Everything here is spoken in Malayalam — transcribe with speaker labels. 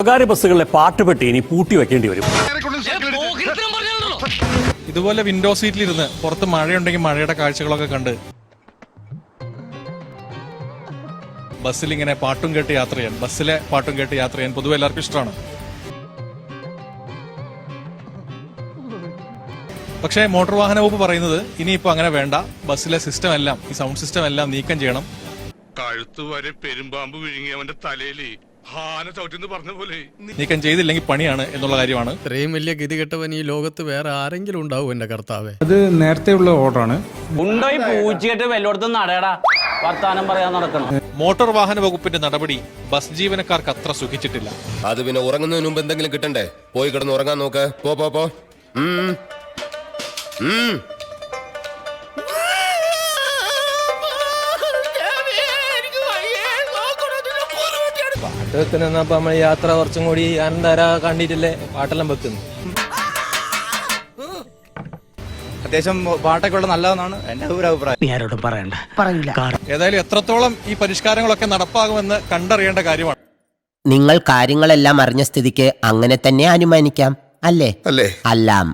Speaker 1: സ്വകാര്യ ബസ്സുകളിലെ പാട്ടുപെട്ടി ഇനി പൂട്ടി വെക്കേണ്ടി വരും.
Speaker 2: ഇതുപോലെ വിൻഡോ സീറ്റിലിരുന്ന് പുറത്ത് മഴയുണ്ടെങ്കിൽ മഴയുടെ കാഴ്ചകളൊക്കെ കണ്ട് ബസ്സിൽ ഇങ്ങനെ പാട്ടും കേട്ട് യാത്ര ചെയ്യാൻ, ബസ്സിലെ പാട്ടും കേട്ട് യാത്ര ചെയ്യാൻ പൊതുവെ എല്ലാവർക്കും ഇഷ്ടമാണ്. പക്ഷേ മോട്ടോർ വാഹന വകുപ്പ് പറയുന്നത് ഇനിയിപ്പോ അങ്ങനെ വേണ്ട, ബസ്സിലെ സിസ്റ്റം എല്ലാം, ഈ സൗണ്ട് സിസ്റ്റം എല്ലാം നീക്കം ചെയ്യണം.
Speaker 3: കഴുത്ത് വരെ പെരുമ്പാമ്പ് വിഴുങ്ങി അവന്റെ തലയില് ഹാന ചവിട്ടിന്ന് പറഞ്ഞ പോലെ
Speaker 2: നീക്കം ചെയ്തില്ലെങ്കിൽ പണിയാണ് എന്നുള്ള കാര്യമാണ്.
Speaker 4: ഇത്രയും വലിയ ഗതികെട്ടവൻ ഈ ലോകത്ത് വേറെ ആരെങ്കിലും ഉണ്ടാവും എന്റെ കർത്താവേ.
Speaker 5: അത് നേരത്തെയുള്ള ഓർഡറാണ്.
Speaker 6: ഉണ്ടോയി പൂച്ചിട്ട് വല്ലോടത്തും നടയടാ വർത്താനം പറയാൻ നടക്കണം.
Speaker 2: മോട്ടോർ വാഹന വകുപ്പിന്റെ നടപടി ബസ് ജീവനക്കാർക്ക് അത്ര സുഖിച്ചിട്ടില്ല.
Speaker 7: അത് പിന്നെ ഉറങ്ങുന്നതിന് മുമ്പ് എന്തെങ്കിലും കിട്ടണ്ടേ? പോയി കിടന്ന് ഉറങ്ങാൻ നോക്ക്. പോ.
Speaker 8: പാട്ട് വെക്കുന്നപ്പോ നമ്മൾ യാത്ര കുറച്ചും കൂടി അനന്തര കണ്ടിട്ടില്ലേ പാട്ടെല്ലാം വെക്കുന്നു.
Speaker 5: അത്യാവശ്യം പാട്ടൊക്കെ ഉള്ള നല്ലതെന്നാണ് എന്റെ ഒരു അഭിപ്രായം.
Speaker 6: ആരോടും പറയണ്ട, പറയില്ല.
Speaker 2: ഏതായാലും എത്രത്തോളം ഈ പരിഷ്കാരങ്ങളൊക്കെ നടപ്പാകുമെന്ന് കണ്ടറിയേണ്ട കാര്യമാണ്.
Speaker 9: നിങ്ങൾ കാര്യങ്ങളെല്ലാം അറിഞ്ഞ സ്ഥിതിക്ക് അങ്ങനെ തന്നെ അനുമാനിക്കാം, അല്ലേ? അല്ലാം.